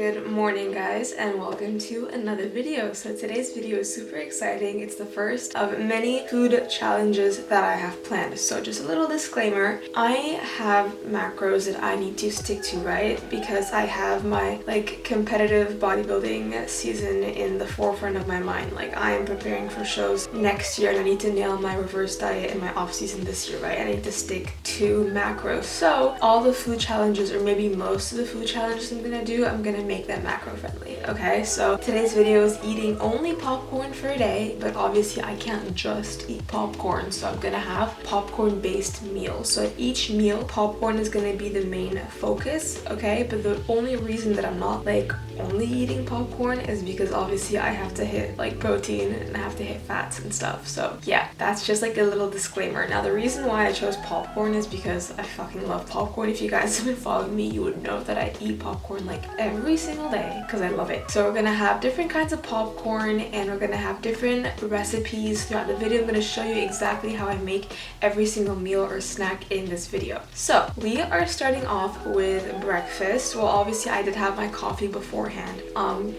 Good morning guys, and welcome to another video. So today's video is super exciting. It's the first of many food challenges that I have planned. So just a little disclaimer, I have macros that I need to stick to, right? Because I have my competitive bodybuilding season in the forefront of my mind. Like I am preparing for shows next year and I need to nail my reverse diet in my off season this year, right? I need to stick to macros. So all the food challenges, or maybe most of the food challenges I'm gonna make them macro friendly. Okay, so today's video is eating only popcorn for a day, but obviously I can't just eat popcorn, so I'm gonna have popcorn based meals. So at each meal, popcorn is gonna be the main focus, okay? But the only reason that I'm not only eating popcorn is because obviously I have to hit protein and I have to hit fats and stuff. So yeah, that's just a little disclaimer. Now the reason why I chose popcorn is because I fucking love popcorn. If you guys have been following me, you would know that I eat popcorn every single day because I love it. So we're gonna have different kinds of popcorn and we're gonna have different recipes throughout the video. I'm gonna show you exactly how I make every single meal or snack in this video. So we are starting off with breakfast. Well, obviously I did have my coffee beforehand.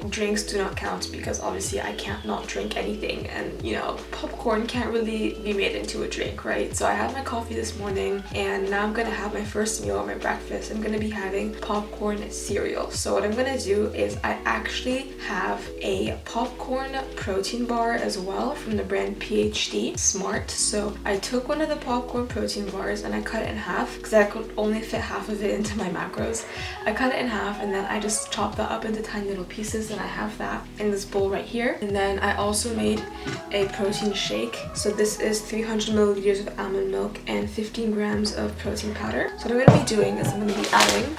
Drinks do not count because obviously I can't not drink anything, and popcorn can't really be made into a drink, right? So I had my coffee this morning and now I'm gonna have my first meal or my breakfast. I'm gonna be having popcorn cereal. So what I'm gonna do is I actually have a popcorn protein bar as well from the brand PhD Smart. So I took one of the popcorn protein bars and I cut it in half because I could only fit half of it into my macros. I cut it in half and then I just chopped that up into tiny little pieces, and I have that in this bowl right here. And then I also made a protein shake. So this is 300 milliliters of almond milk and 15 grams of protein powder. So what I'm going to be doing is I'm going to be adding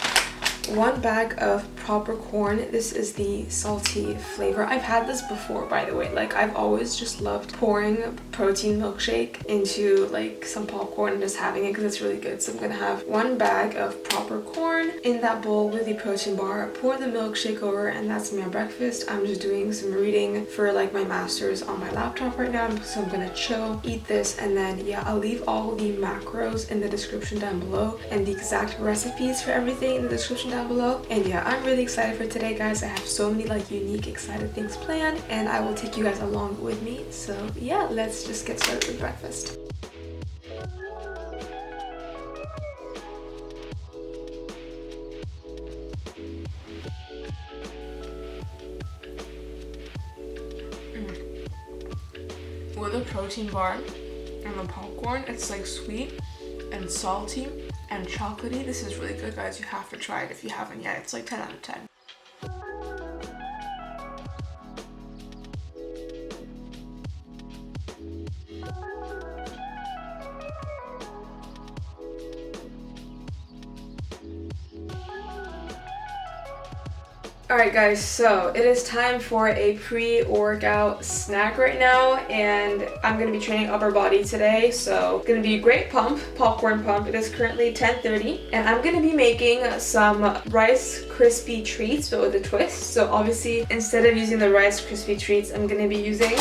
1 bag of proper corn. This is the salty flavor. I've had this before, by the way. I've always just loved pouring protein milkshake into some popcorn and just having it because it's really good. So I'm gonna have 1 bag of proper corn in that bowl with the protein bar, pour the milkshake over, and that's my breakfast. I'm just doing some reading for my master's on my laptop right now, so I'm gonna chill, eat this, and then yeah, I'll leave all the macros in the description down below and the exact recipes for everything in the description down below. And yeah, I'm really excited for today, guys. I have so many unique, excited things planned, and I will take you guys along with me. So yeah, let's just get started with breakfast. With a protein bar and the popcorn, it's sweet and salty and chocolatey. This is really good, guys. You have to try it if you haven't yet. It's 10 out of 10. Alright guys, so it is time for a pre-workout snack right now, and I'm going to be training upper body today, so it's going to be a great pump, popcorn pump. It is currently 10:30, and I'm going to be making some Rice Krispie treats but with a twist. So obviously instead of using the Rice Krispie treats, I'm going to be using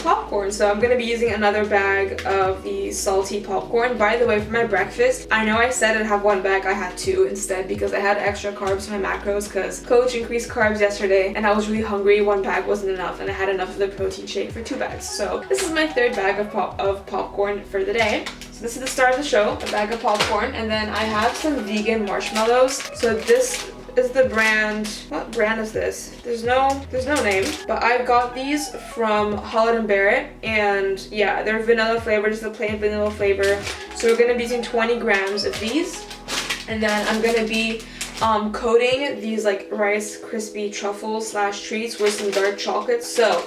popcorn. So I'm gonna be using another bag of the salty popcorn. By the way, for my breakfast, I know I said I'd have 1 bag, I had 2 instead because I had extra carbs in my macros because coach increased carbs yesterday and I was really hungry. 1 bag wasn't enough and I had enough of the protein shake for 2 bags. So this is my 3rd bag of popcorn for the day. So this is the start of the show, a bag of popcorn, and then I have some vegan marshmallows. So this is the brand. What brand is this? There's no name, but I got these from Holland & Barrett, and yeah, they're vanilla flavor, just a plain vanilla flavor. So we're gonna be using 20 grams of these, and then I'm gonna be coating these Rice Krispie truffle / treats with some dark chocolate. So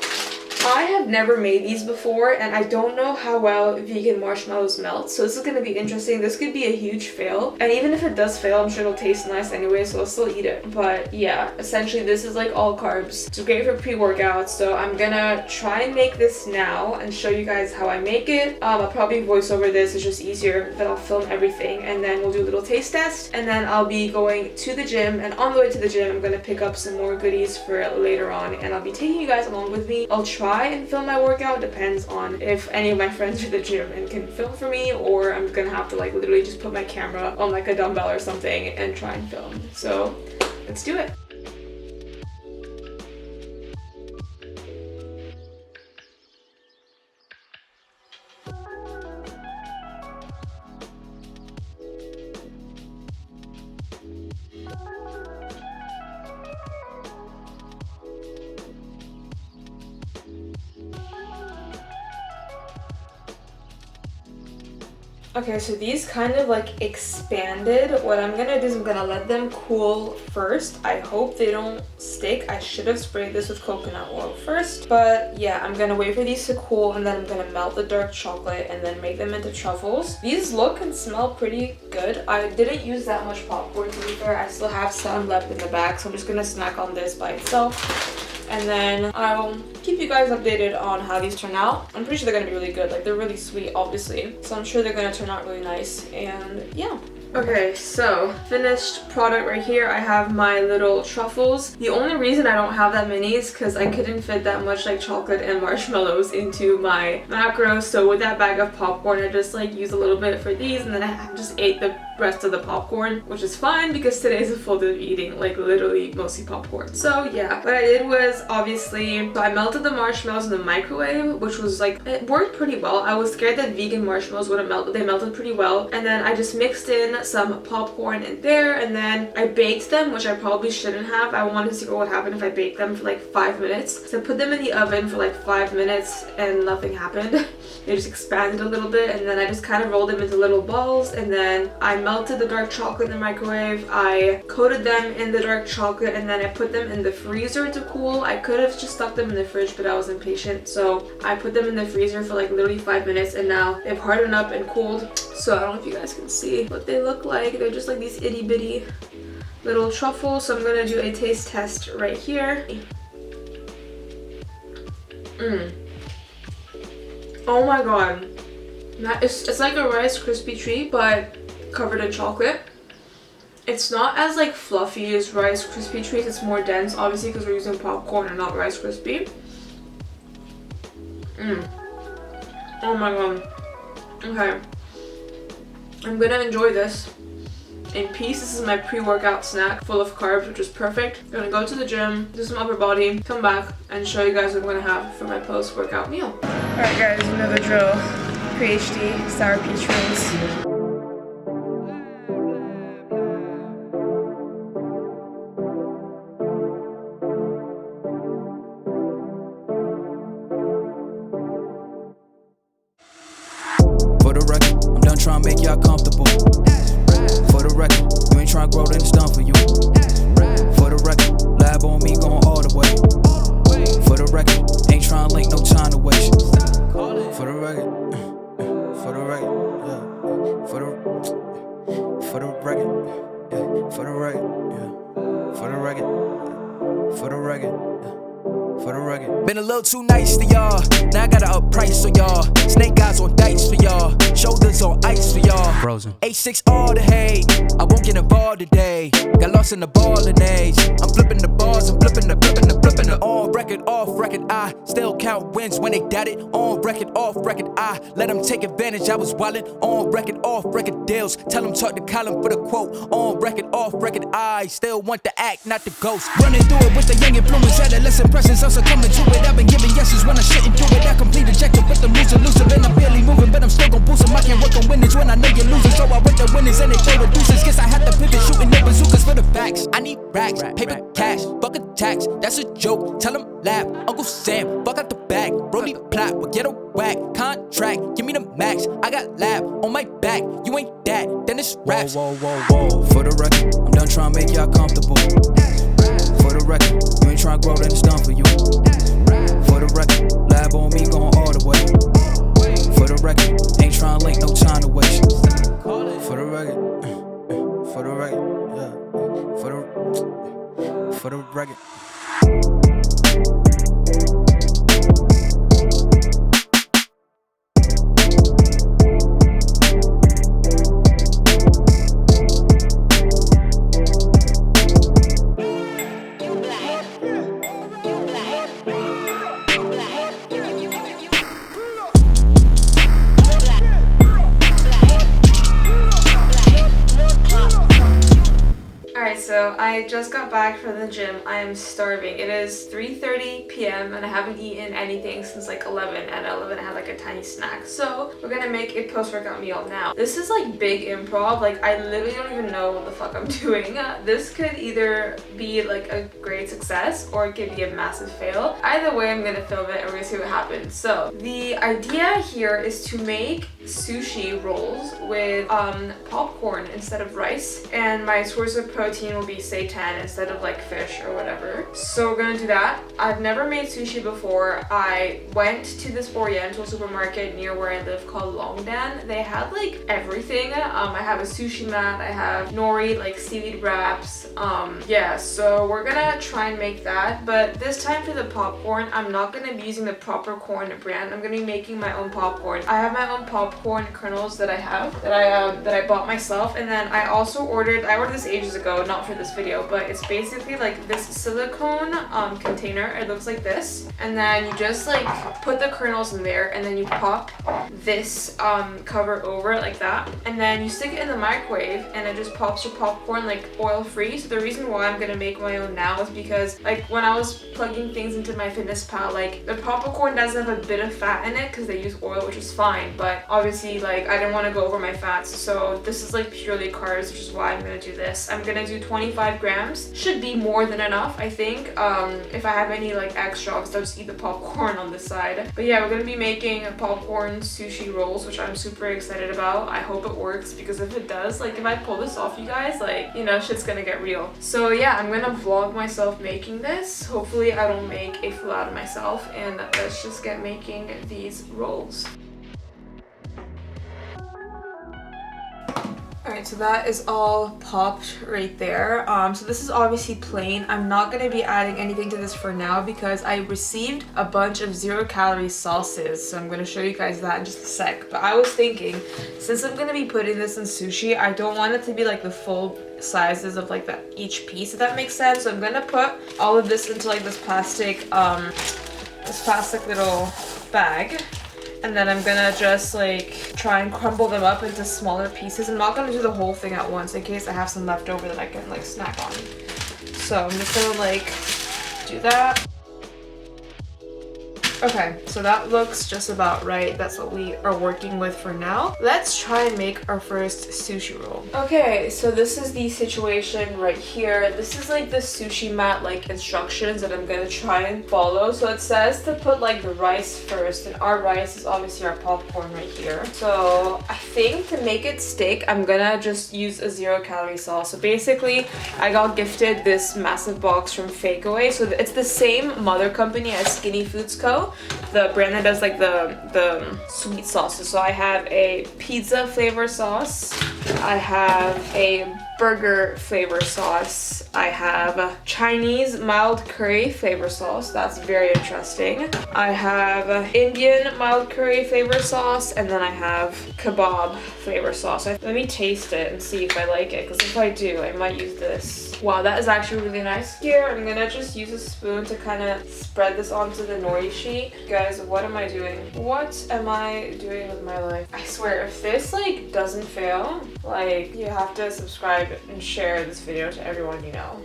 I have never made these before, and I don't know how well vegan marshmallows melt, so this is going to be interesting. This could be a huge fail, and even if it does fail, I'm sure it'll taste nice anyway, so I'll still eat it. But yeah, essentially this is all carbs. It's great for pre-workouts, so I'm gonna try and make this now and show you guys how I make it. I'll probably voice over this, it's just easier that I'll film everything, and then we'll do a little taste test, and then I'll be going to the gym, and on the way to the gym I'm gonna pick up some more goodies for later on, and I'll be taking you guys along with me. I'll try and film my workout, depends on if any of my friends are at the gym and can film for me, or I'm gonna have to literally just put my camera on a dumbbell or something and try and film. So let's do it. Okay, so these kind of like expanded. What I'm gonna do is I'm gonna let them cool first. I hope they don't stick. I should have sprayed this with coconut oil first. But yeah, I'm gonna wait for these to cool and then I'm gonna melt the dark chocolate and then make them into truffles. These look and smell pretty good. I didn't use that much popcorn to be fair. I still have some left in the bag, so I'm just gonna snack on this by itself. And then I'll keep you guys updated on how these turn out. I'm pretty sure they're gonna be really good. Like, they're really sweet, obviously. So I'm sure they're gonna turn out really nice. And yeah. Okay, so finished product right here. I have my little truffles. The only reason I don't have that many is because I couldn't fit that much like chocolate and marshmallows into my macros. So with that bag of popcorn, I just like used a little bit for these and then I just ate the rest of the popcorn, which is fine because today's a full day of eating like literally mostly popcorn. So yeah, what I did was obviously, so I melted the marshmallows in the microwave, which was like, it worked pretty well. I was scared that vegan marshmallows wouldn't melt, but they melted pretty well. And then I just mixed in some popcorn in there and then I baked them, which I probably shouldn't have. I wanted to see what would happen if I baked them for like 5 minutes. So I put them in the oven for like 5 minutes and nothing happened. They just expanded a little bit and then I just kind of rolled them into little balls and then I melted the dark chocolate in the microwave. I coated them in the dark chocolate and then I put them in the freezer to cool. I could have just stuck them in the fridge, but I was impatient. So I put them in the freezer for like literally 5 minutes and now they've hardened up and cooled. So I don't know if you guys can see what they look like. They're just like these itty bitty little truffles. So I'm gonna do a taste test right here. Oh my god. It's like a Rice Krispie treat, but covered in chocolate. It's not as like fluffy as Rice Krispie treats. It's more dense, obviously, because we're using popcorn and not Rice Krispie. Oh my god. Okay. I'm gonna enjoy this in peace. This is my pre-workout snack full of carbs, which is perfect. I'm gonna go to the gym, do some upper body, come back and show you guys what I'm gonna have for my post-workout meal. Alright guys, you know the drill. PhD sour peach rings. Trying to make y'all comfortable. For the record, you ain't trying to grow, then it's done for you. For the record, lab on me going all the way. For the record, ain't trying to link, no time to waste. For the record, for the record, yeah. For the record, yeah. For the record, yeah. For the record, for the record, yeah. For the record. Been a little too nice to y'all. Now I gotta up price for y'all. Snake eyes on dice for y'all. Shoulders on ice for y'all. Frozen. 8-6 all the hate. I won't get involved today. Got lost in the ballin' age. I'm flipping the bars. I'm flipping the on record, off record. I still count wins when they doubt it. On record, off record. I let them take advantage. I was wildin'. On record, off record deals. Tell them talk to Colin for the quote. On record, off record. I still want the act, not the ghost. Running through it with the young influence. Adolescent presence. I'm succumbing to it. I've been giving yeses when I shouldn't do it. I complete ejected with the loser. And I'm barely moving, but I'm still gon' boost them. I can't work on winners when I know you're losing. So I work the winners and they throw the deuces. Guess I have to pivot, shooting no bazookas for the facts. I need racks, paper, cash, fuck a tax. That's a joke, tell them laugh. Uncle Sam, fuck out the bag. Brody plot, but get a whack. Contract, give me the max. I got lab on my back. You ain't that, then it's raps. Whoa. For the record, I'm done trying to make y'all comfortable. For the record, you ain't trying to grow, then it's done for you. For the record, lab on me going all the way. For the record, ain't trying to link, no time to waste. For the record, for the record, yeah. For the record. So I I just got back from the gym. I am starving. It is 3:30 p.m. and I haven't eaten anything since like 11, and at 11 I had like a tiny snack. So we're gonna make a post-workout meal now. This is like big improv. Like I literally don't even know what the fuck I'm doing. This could either be like a great success or it could be a massive fail. Either way, I'm gonna film it and we're gonna see what happens. So the idea here is to make sushi rolls with popcorn instead of rice, and my source of protein will be seitan instead of like fish or whatever. So we're gonna do that. I've never made sushi before. I went to this oriental supermarket near where I live called Longdan. They had like everything. I have a sushi mat, I have nori, like seaweed wraps. Yeah, so we're gonna try and make that, but this time for the popcorn, I'm not gonna be using the proper corn brand. I'm gonna be making my own popcorn. I have my own popcorn kernels that I bought myself, and then I ordered this ages ago, not for this video, but it's basically like this silicone container. It looks like this, and then you just like put the kernels in there, and then you pop this cover over it like that, and then you stick it in the microwave, and it just pops your popcorn like oil free. So the reason why I'm gonna make my own now is because like when I was plugging things into my FitnessPal, like the popcorn doesn't have a bit of fat in it because they use oil, which is fine, but obviously like I didn't want to go over my fats, so this is like purely carbs, which is why I'm gonna do this. I'm gonna do 25 grams. Should be more than enough, I think. If I have any like extra, I'll just eat the popcorn on this side. But yeah, we're gonna be making popcorn sushi rolls, which I'm super excited about. I hope it works, because if it does, like if I pull this off, you guys, like, you know, shit's gonna get real. So yeah, I'm gonna vlog myself making this. Hopefully I don't make a fool out of myself, and let's just get making these rolls. Alright, so that is all popped right there. So this is obviously plain. I'm not going to be adding anything to this for now because I received a bunch of 0-calorie sauces. So I'm going to show you guys that in just a sec. But I was thinking, since I'm going to be putting this in sushi, I don't want it to be like the full sizes of like each piece, if that makes sense. So I'm going to put all of this into like this plastic little bag. And then I'm gonna just like try and crumble them up into smaller pieces. I'm not gonna do the whole thing at once in case I have some left over that I can like snack on. So I'm just gonna like do that. Okay, so that looks just about right. That's what we are working with for now. Let's try and make our first sushi roll. Okay, so this is the situation right here. This is like the sushi mat like instructions that I'm gonna try and follow. So it says to put like the rice first, and our rice is obviously our popcorn right here. So I think to make it stick, I'm gonna just use a 0-calorie sauce. So basically, I got gifted this massive box from Fakeaway. So it's the same mother company as Skinny Foods Co., the brand that does like the sweet sauces. So I have a pizza flavor sauce, I have a burger flavor sauce, I have a Chinese mild curry flavor sauce. That's very interesting. I have Indian mild curry flavor sauce, and then I have kebab flavor sauce. Let me taste it and see if I like it, because if I do, I might use this. Wow, that is actually really nice. Here, I'm gonna just use a spoon to kind of spread this onto the nori sheet. Guys, what am I doing? What am I doing with my life? I swear, if this like doesn't fail, like you have to subscribe and share this video to everyone you know.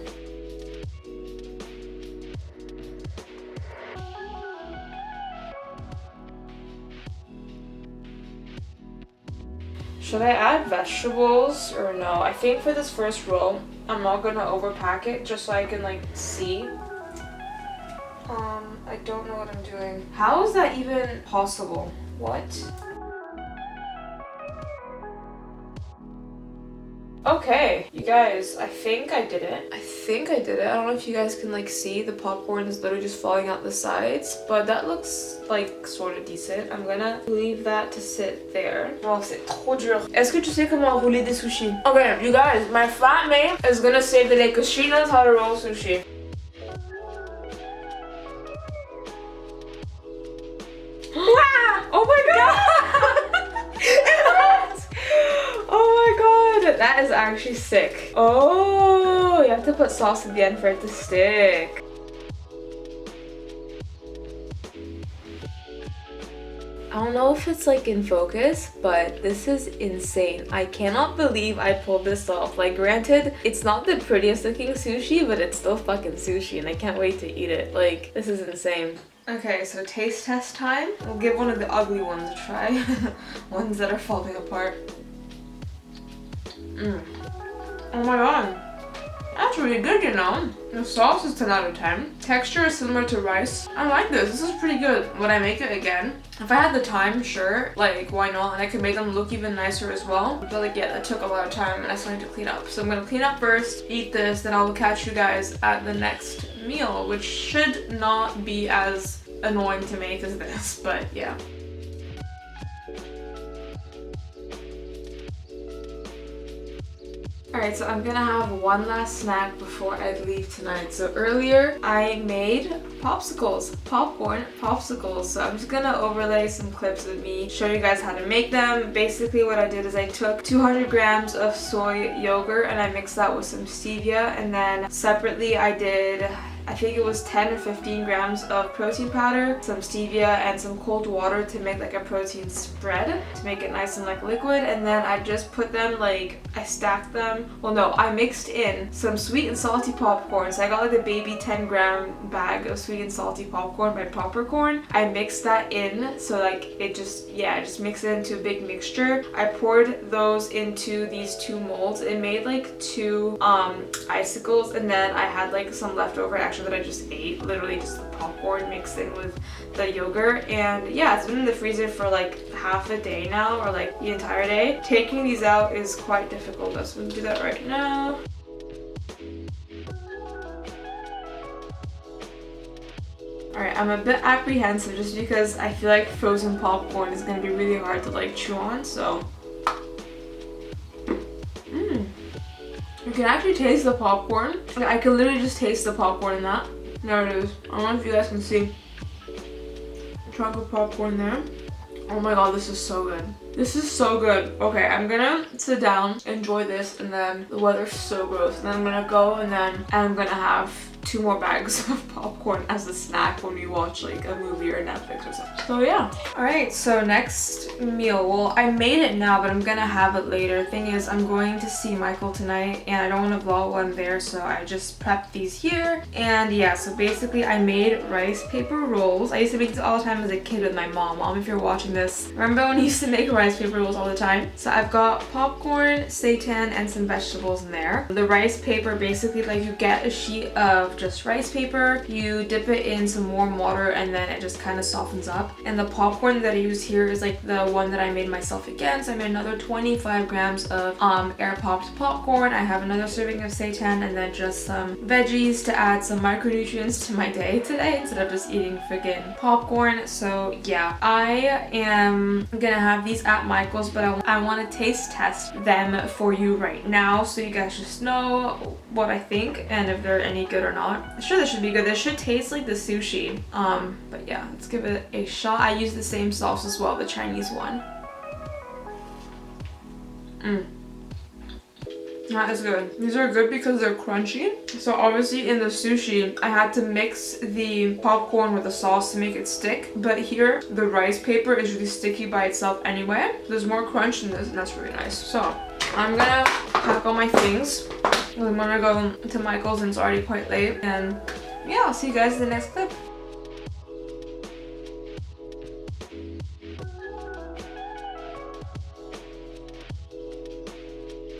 Should I add vegetables or no? I think for this first roll, I'm not gonna overpack it just so I can like see. I don't know what I'm doing. How is that even possible? What? Okay, you guys, I think I did it. I don't know if you guys can like see, the popcorn is literally just falling out the sides, but that looks like sort of decent. I'm gonna leave that to sit there. Oh, c'est trop dur. Est-ce que tu sais comment rouler des sushis? Okay, you guys, my flatmate is gonna save the day because she knows how to roll sushi. Oh my god! Oh my god! That is actually sick. Oh, you have to put sauce at the end for it to stick. I don't know if it's like in focus, but this is insane. I cannot believe I pulled this off. Like, granted, it's not the prettiest looking sushi, but it's still fucking sushi and I can't wait to eat it. Like, this is insane. Okay, so taste test time. We'll give one of the ugly ones a try. Ones that are falling apart. Oh my god. That's really good, you know. The sauce is 10 out of 10. Texture is similar to rice. I like this. This is pretty good. Would I make it again? If I had the time, sure. Like, why not? And I could make them look even nicer as well. But like, yeah, that took a lot of time and I still need to clean up. So I'm gonna clean up first, eat this, then I will catch you guys at the next meal, which should not be as annoying to make as this, but yeah. Alright, so I'm gonna have one last snack before I leave tonight. So earlier I made popsicles, popcorn popsicles. So I'm just gonna overlay some clips of me, show you guys how to make them. Basically what I did is I took 200 grams of soy yogurt and I mixed that with some stevia, and then separately I did, I think it was 10 or 15 grams of protein powder, some stevia, and some cold water to make like a protein spread to make it nice and like liquid. And then I just put them, like, I stacked them. Well, no, I mixed in some sweet and salty popcorn. So I got like the baby 10-gram bag of sweet and salty popcorn by Popcorn. I mixed that in, so like it just, yeah, I just mixed it into a big mixture. I poured those into these 2 molds. It made like 2 icicles, and then I had like some leftover actually that I just ate, literally just the popcorn mixed in with the yogurt. And yeah, it's been in the freezer for like half a day now, or like the entire day. Taking these out is quite difficult. Let's do that right now. Alright, I'm a bit apprehensive just because I feel like frozen popcorn is gonna be really hard to like chew on, so. You can actually taste the popcorn. I can literally just taste the popcorn in that. There it is. I don't know if you guys can see. A chunk of popcorn there. Oh my god, this is so good. This is so good. Okay, I'm gonna sit down, enjoy this, and then the weather's so gross. And then I'm gonna go and then I'm gonna have 2 more bags of popcorn as a snack when we watch like a movie or Netflix or something. So yeah. Alright, so next meal. Well, I made it now, but I'm gonna have it later. Thing is, I'm going to see Michael tonight and I don't want to vlog while I'm there, so I just prepped these here. And yeah, so basically I made rice paper rolls. I used to make this all the time as a kid with my mom. Mom, if you're watching this, remember when you used to make rice paper rolls all the time? So I've got popcorn, seitan, and some vegetables in there. The rice paper, basically like you get a sheet of just rice paper, you dip it in some warm water, and then it just kind of softens up. And the popcorn that I use here is like the one that I made myself again. So I made another 25 grams of air popped popcorn. I have another serving of seitan, and then just some veggies to add some micronutrients to my day today instead of just eating friggin' popcorn. So yeah, I am gonna have these at Michael's, but I want to taste test them for you right now so you guys just know what I think and if they're any good or not. I'm sure they should be good. They should taste like the sushi. But yeah, let's give it a shot. I use the same sauce as well, the Chinese one. That is good. These are good because they're crunchy. So obviously in the sushi, I had to mix the popcorn with the sauce to make it stick. But here, the rice paper is really sticky by itself anyway. There's more crunch in this, and that's really nice. So I'm gonna pack all my things. I'm gonna go to Michael's and it's already quite late. And yeah, I'll see you guys in the next clip.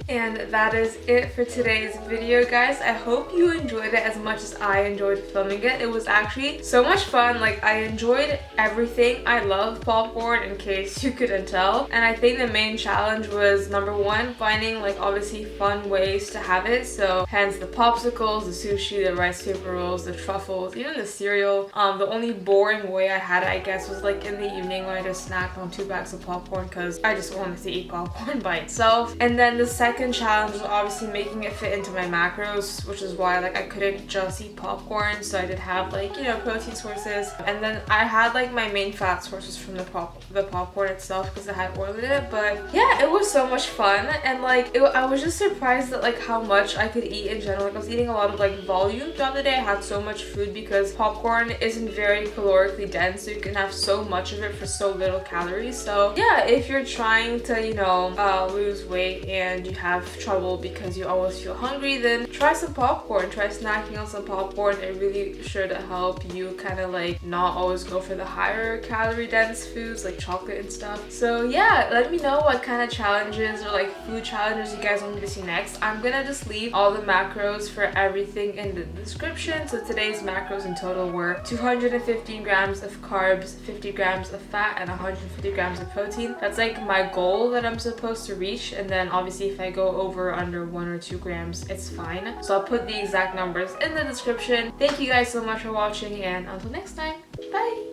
And that is it for today's video, guys. I hope you enjoyed it as much as I enjoyed filming it. It was actually so much fun. Like, I enjoyed everything. I love popcorn, in case you couldn't tell. And I think the main challenge was, number 1, finding like obviously fun ways to have it. So hence the popsicles, the sushi, the rice paper rolls, the truffles, even the cereal. The only boring way I had it, I guess, was like in the evening when I just snacked on 2 bags of popcorn because I just wanted to eat popcorn by itself. And then the second second challenge was obviously making it fit into my macros, which is why like I couldn't just eat popcorn, so I did have like, you know, protein sources, and then I had like my main fat sources from the popcorn itself because it had oil in it. But yeah, it was so much fun, and like I was just surprised at like how much I could eat in general. Like I was eating a lot of like volume throughout the day. I had so much food because popcorn isn't very calorically dense, so you can have so much of it for so little calories. So yeah, if you're trying to, you know, lose weight and you have trouble because you always feel hungry, then try some popcorn. Try snacking on some popcorn. It really sure to help you kind of like not always go for the higher calorie dense foods like chocolate and stuff. So yeah, let me know what kind of challenges or like food challenges you guys want me to see next. I'm gonna just leave all the macros for everything in the description. So today's macros in total were 215 grams of carbs, 50 grams of fat, and 150 grams of protein. That's like my goal that I'm supposed to reach, and then obviously if I go over under 1 or 2 grams, it's fine. So I'll put the exact numbers in the description. Thank you guys so much for watching, and until next time, bye!